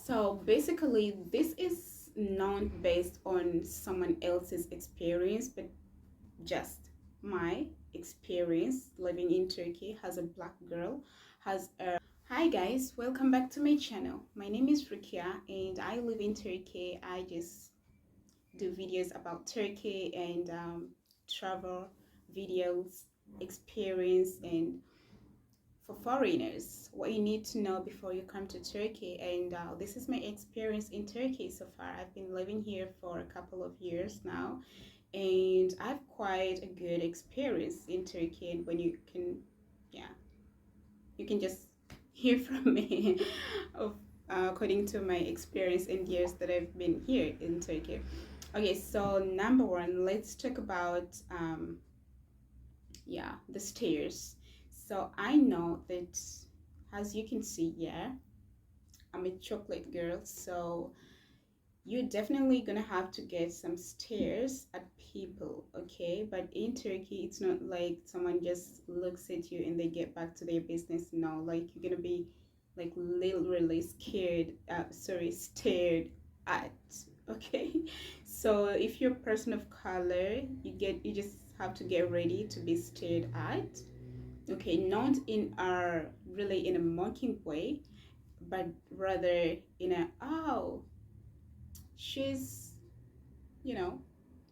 So basically, this is not based on someone else's experience, but just my experience living in Turkey as a black girl. Has a Hi guys, welcome back to my channel. My name is Rukia and I live in Turkey. I just do videos about Turkey and travel videos, experience, and for foreigners what you need to know before you come to Turkey. And this is my experience in Turkey so far. I've been living here for a couple of years now, and I've quite a good experience in Turkey. And when you can, yeah, you can just hear from me of according to my experience in years that I've been here in Turkey. Okay, so number one, let's talk about the stairs. So I know that, as you can see, yeah, I'm a chocolate girl, so you're definitely gonna have to get some stares at people, okay? But in Turkey, it's not like someone just looks at you and they get back to their business. No, like you're gonna be like literally stared at, okay? So if you're a person of color, you just have to get ready to be stared at, okay? Not in a really in a mocking way, but rather in a, oh, she's, you know,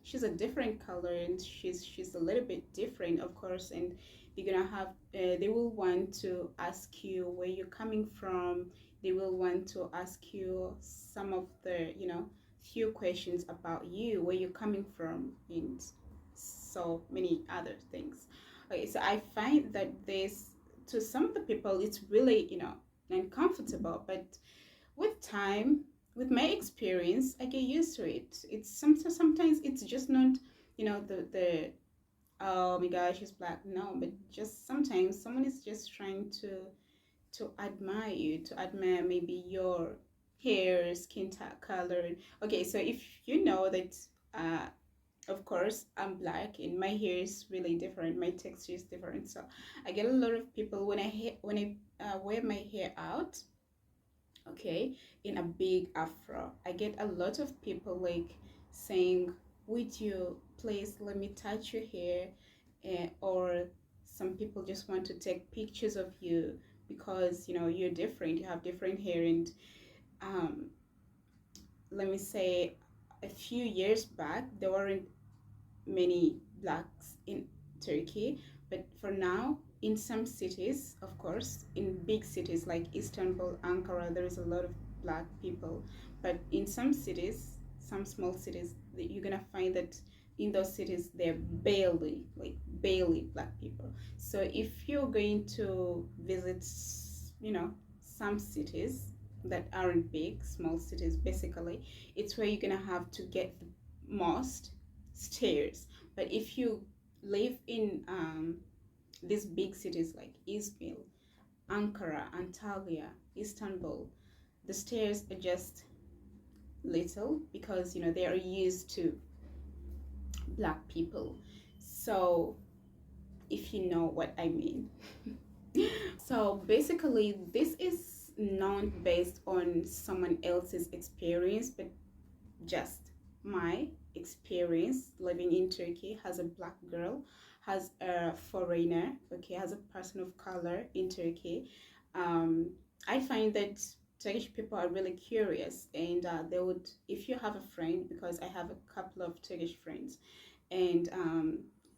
she's a different color and she's a little bit different, of course. And they're gonna have they will want to ask you where you're coming from. They will want to ask you some of the, few questions about you, where you're coming from, and so many other things. Okay, so I find that this, to some of the people, it's really, uncomfortable, but with time, with my experience, I get used to it. It's sometimes it's just not, the oh my gosh, she's black. No, but just sometimes someone is just trying to admire you, to admire maybe your hair, color. Okay, so if you know that, uh, of course, I'm black and my hair is really different. My texture is different. So I get a lot of people when I wear my hair out, okay, in a big afro. I get a lot of people like saying, would you please let me touch your hair? Or some people just want to take pictures of you because you're different, you have different hair. And um, let me say, a few years back there weren't many blacks in Turkey, but for now, in some cities, of course, in big cities like Istanbul, Ankara, there is a lot of black people. But in some cities, some small cities, you're gonna find that in those cities they're barely black people. So if you're going to visit, some cities that aren't big, small cities, basically, it's where you're gonna have to get the most stairs. But if you live in these big cities like Izmir, Ankara, Antalya, Istanbul, the stairs are just little because they are used to black people. So if you know what I mean. So basically, this is not based on someone else's experience, but just my experience living in Turkey as a black girl, as a foreigner, okay, as a person of color in Turkey. Um, I find that Turkish people are really curious, and they would, if you have a friend, because I have a couple of Turkish friends, and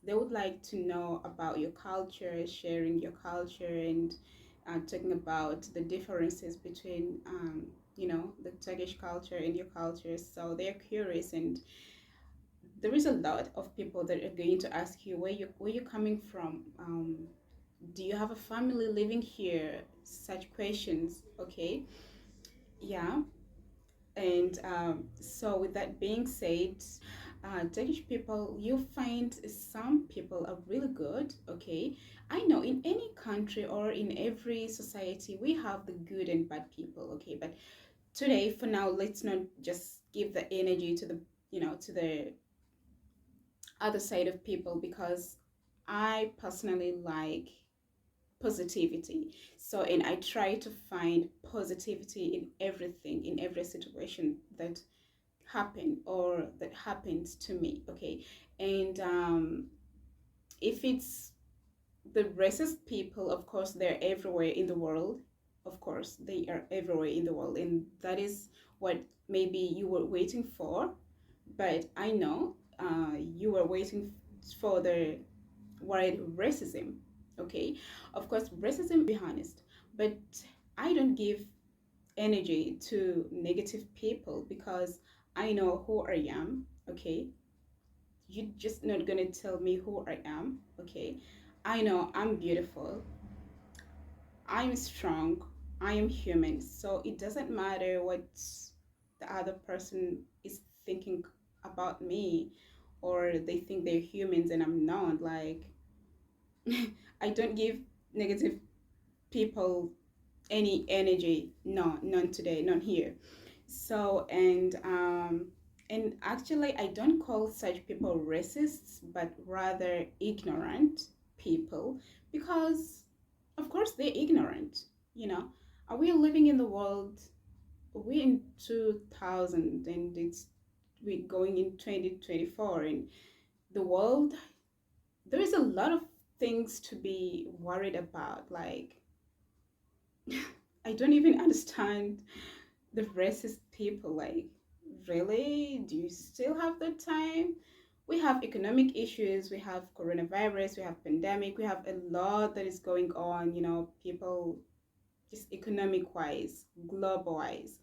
they would like to know about your culture, sharing your culture, and talking about the differences between the Turkish culture and your culture. So they're curious, and there is a lot of people that are going to ask you where you're coming from. Do you have a family living here? Such questions. Okay, yeah. And so, with that being said, Turkish people, you find some people are really good. Okay, I know in any country or in every society we have the good and bad people. Okay, but today, for now, let's not just give the energy to the other side of people, because I personally like positivity. So, and I try to find positivity in everything, in every situation that happen or that happens to me. Okay, and if it's the racist people, of course, they're everywhere in the world. Of course, they are everywhere in the world, and that is what maybe you were waiting for. But I know you were waiting for the word racism. Okay, of course, racism, be honest, but I don't give energy to negative people because I know who I am. Okay, you're just not gonna tell me who I am. Okay, I know I'm beautiful, I'm strong, I am human. So it doesn't matter what the other person is thinking about me, or they think they're humans and I'm not. Like, I don't give negative people any energy. No, none today, none here. So, and actually, I don't call such people racists, but rather ignorant people, because of course they're ignorant. You know, are we living in the world? We're in 2000 and we're going in 2024, and the world, there is a lot of things to be worried about. Like, I don't even understand the racist people. Like, really, do you still have the time? We have economic issues, we have coronavirus, we have pandemic, we have a lot that is going on, people, just economic wise, global wise,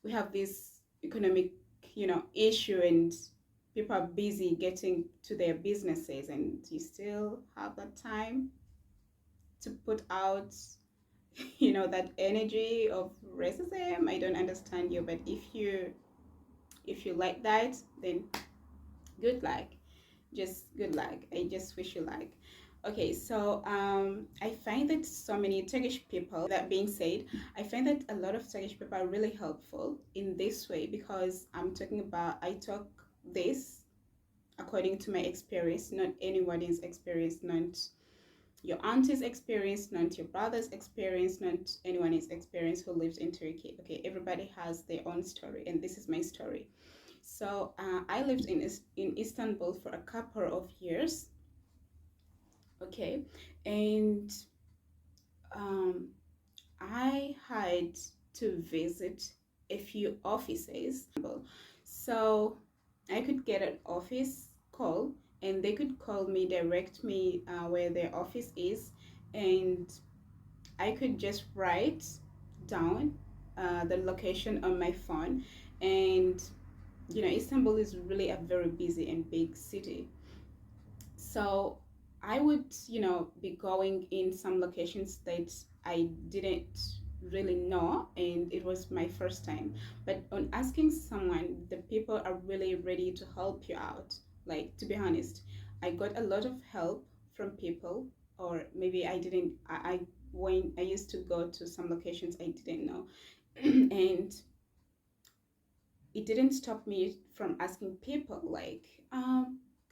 we have this economic issue, and people are busy getting to their businesses, and you still have that time to put out that energy of racism. I don't understand you, but if you like that, then good luck. Just good luck. I just wish you luck. Okay, so I find that so many Turkish people, that being said, I find that a lot of Turkish people are really helpful in this way, because I talk this according to my experience, not anybody's experience, not your auntie's experience, not your brother's experience, not anyone's experience who lives in Turkey. Okay, everybody has their own story, and this is my story. So I lived in Istanbul for a couple of years. Okay, and um, I had to visit a few offices. So I could get an office call, and they could call me, direct me where their office is, and I could just write down the location on my phone. And Istanbul is really a very busy and big city. So I would, be going in some locations that I didn't really know, and it was my first time. But on asking someone, the people are really ready to help you out. Like, to be honest, I got a lot of help from people, or maybe I didn't. When I used to go to some locations I didn't know, and it didn't stop me from asking people, like,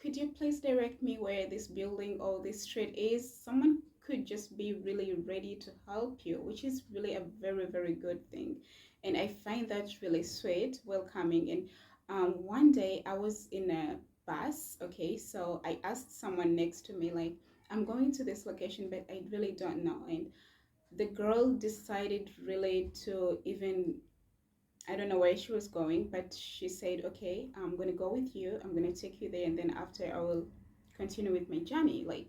could you please direct me where this building or this street is? Someone could just be really ready to help you, which is really a very, very good thing. And I find that really sweet, welcoming. And one day I was in a bus. Okay, so I asked someone next to me, like, I'm going to this location, but I really don't know. And the girl decided really to even, I don't know where she was going, but she said, okay, I'm going to go with you. I'm going to take you there. And then after, I will continue with my journey. Like,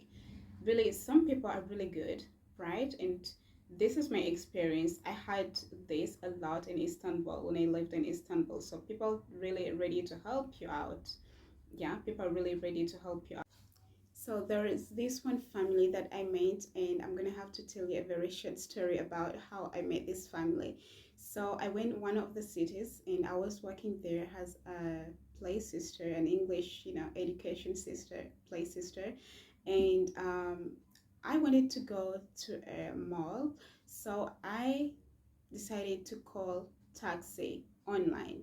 really, some people are really good, right? And this is my experience. I had this a lot in Istanbul when I lived in Istanbul. So people really ready to help you out. Yeah, people are really ready to help you out. So there is this one family that I met, and I'm gonna have to tell you a very short story about how I met this family. So I went one of the cities, and I was working there as a play sister, an English, education sister, play sister, and I wanted to go to a mall, so I decided to call taxi online.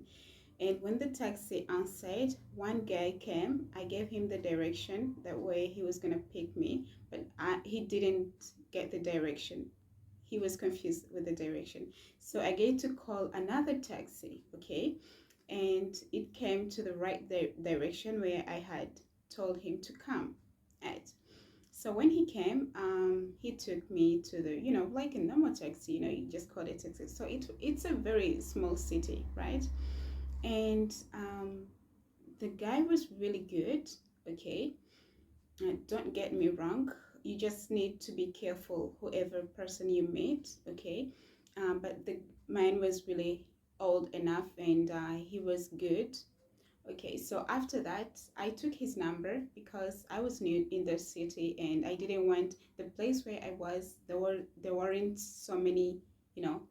And when the taxi answered, one guy came. I gave him the direction that way he was gonna pick me, but he didn't get the direction. He was confused with the direction. So I get to call another taxi, okay? And it came to the right direction where I had told him to come at. So when he came, he took me to the, like a normal taxi, you just call it taxi. So it's a very small city, right? And the guy was really good, okay? Don't get me wrong, you just need to be careful whoever person you meet, okay? But the man was really old enough, and he was good. Okay, so after that, I took his number because I was new in the city and I didn't want the place where I was. There weren't so many, you know,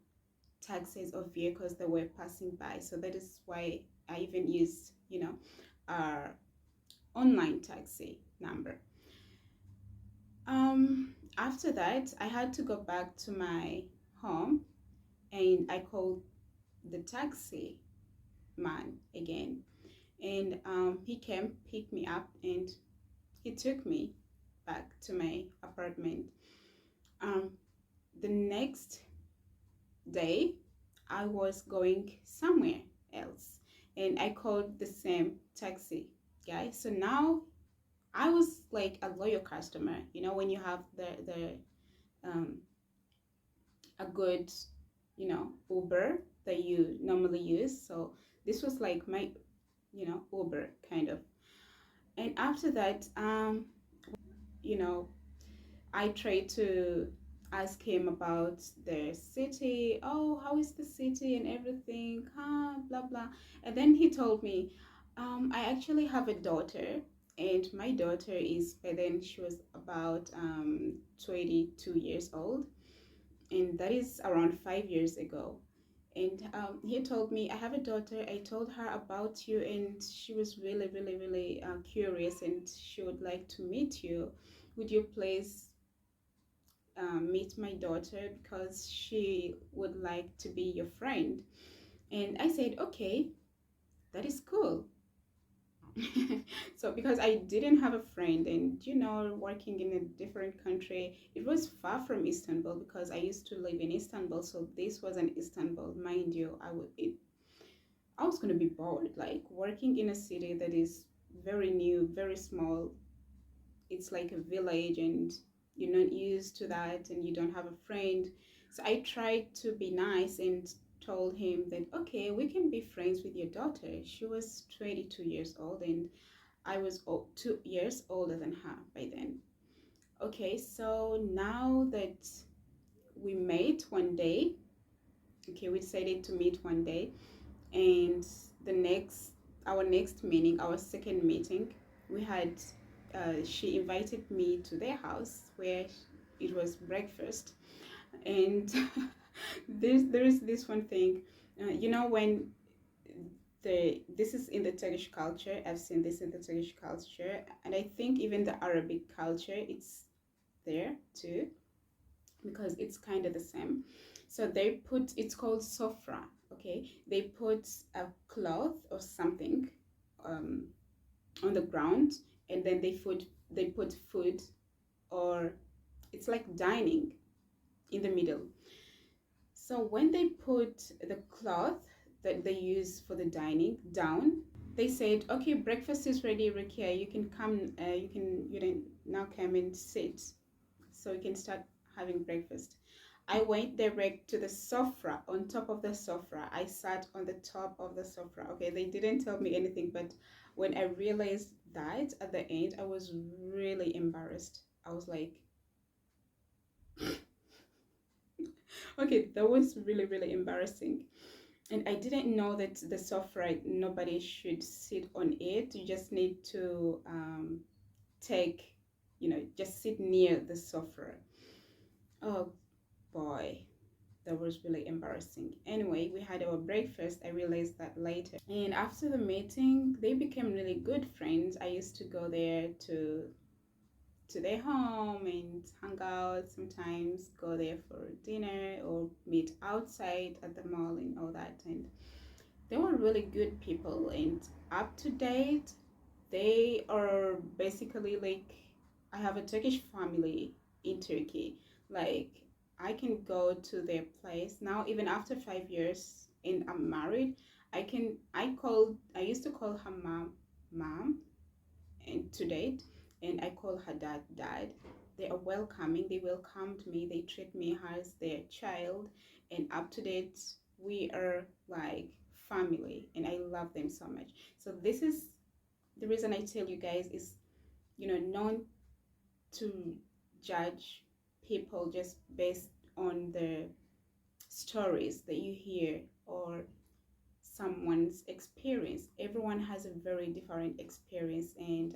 taxis or vehicles that were passing by. So that is why I even used, our online taxi number. After that, I had to go back to my home and I called the taxi man again. And he came, pick me up, and he took me back to my apartment. Um, the next day, I was going somewhere else, and I called the same taxi guy. So now I was like a loyal customer. When you have the um, a good, Uber that you normally use. So this was like my, Uber kind of. And after that, you know, I tried to ask him about the city. Oh, how is the city and everything? Blah blah. And then he told me, I actually have a daughter, and my daughter is by then she was about 22 years old, and that is around 5 years ago. And he told me, I have a daughter. I told her about you, and she was really, really, really curious, and she would like to meet you. Would you please meet my daughter because she would like to be your friend? And I said, okay, that is cool. So because I didn't have a friend, and working in a different country, it was far from Istanbul because I used to live in Istanbul. So this was an Istanbul, mind you. I was going to be bored, like working in a city that is very new, very small. It's like a village, and you're not used to that, and you don't have a friend. So I tried to be nice and told him that, okay, we can be friends with your daughter. She was 22 years old, and I was 2 years older than her by then. Okay, so now that we met one day, okay, we decided to meet one day, and the next our next meeting, our second meeting, we had she invited me to their house where it was breakfast. And there is this one thing, when this is in the Turkish culture. I've seen this in the Turkish culture, and I think even the Arabic culture, it's there too, because it's kind of the same. So they put, it's called sofra, okay? They put a cloth or something um, on the ground, and then they put food, or it's like dining in the middle. So when they put the cloth that they use for the dining down, they said, okay, breakfast is ready, Rukia. You can come. You can now come and sit, so you can start having breakfast. I went direct to the sofa, on top of the sofa. I sat on the top of the sofa. Okay, they didn't tell me anything, but when I realized that at the end, I was really embarrassed. I was like, okay, that was really, really embarrassing. And I didn't know that the sofa, nobody should sit on it. You just need to take, just sit near the sofa. Oh boy, that was really embarrassing. Anyway, we had our breakfast. I realized that later. And after the meeting, they became really good friends. I used to go there to their home and hang out, sometimes go there for dinner or meet outside at the mall and all that. And They were really good people and up to date. They are basically like, I have a Turkish family in Turkey. Like, I can go to their place now, even after 5 years and I'm married. I used to call her mom, and to date, and I call her dad. They are welcoming. They welcomed me. They treat me as their child, and up to date, we are like family, and I love them so much. So this is the reason I tell you guys is, not to judge people just based on the stories that you hear or someone's experience. Everyone has a very different experience, and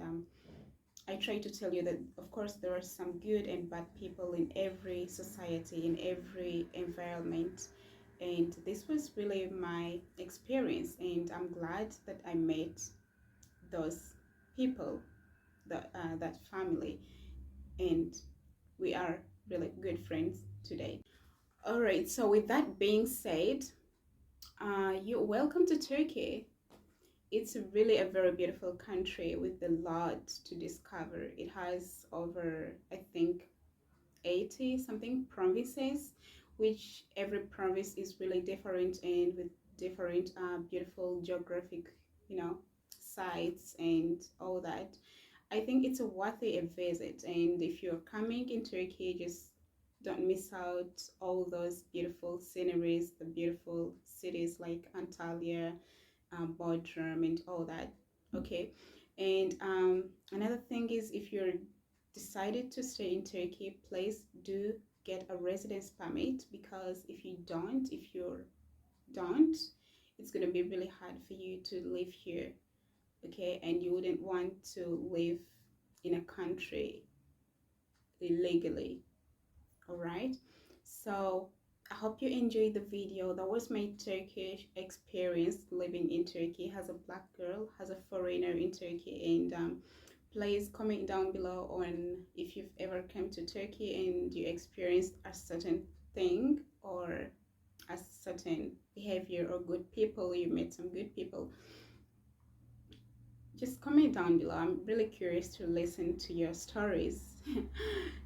I try to tell you that, of course, there are some good and bad people in every society, in every environment. And this was really my experience, and I'm glad that I met those people, that family, and we are really good friends today. All right, so with that being said, you're welcome to Turkey. It's really a very beautiful country with a lot to discover. It has over, I think, 80 something provinces, which every province is really different and with different beautiful geographic, sites and all that. I think it's a worthy a visit, and if you're coming in Turkey, just don't miss out all those beautiful sceneries, the beautiful cities like Antalya, Bodrum, and all that. Okay, and another thing is, if you're decided to stay in Turkey, please do get a residence permit, because if you don't, it's gonna be really hard for you to live here. Okay, and you wouldn't want to live in a country illegally. All right, so I hope you enjoyed the video. That was my Turkish experience living in Turkey as a black girl, as a foreigner in Turkey. And please comment down below on if you've ever come to Turkey and you experienced a certain thing or a certain behavior, or good people, you met some good people. Just comment down below. I'm really curious to listen to your stories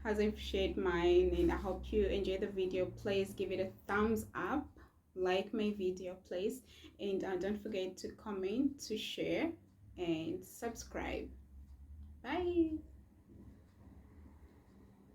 as I've shared mine, and I hope you enjoy the video. Please give it a thumbs up, like my video please, and don't forget to comment, to share, and subscribe. Bye.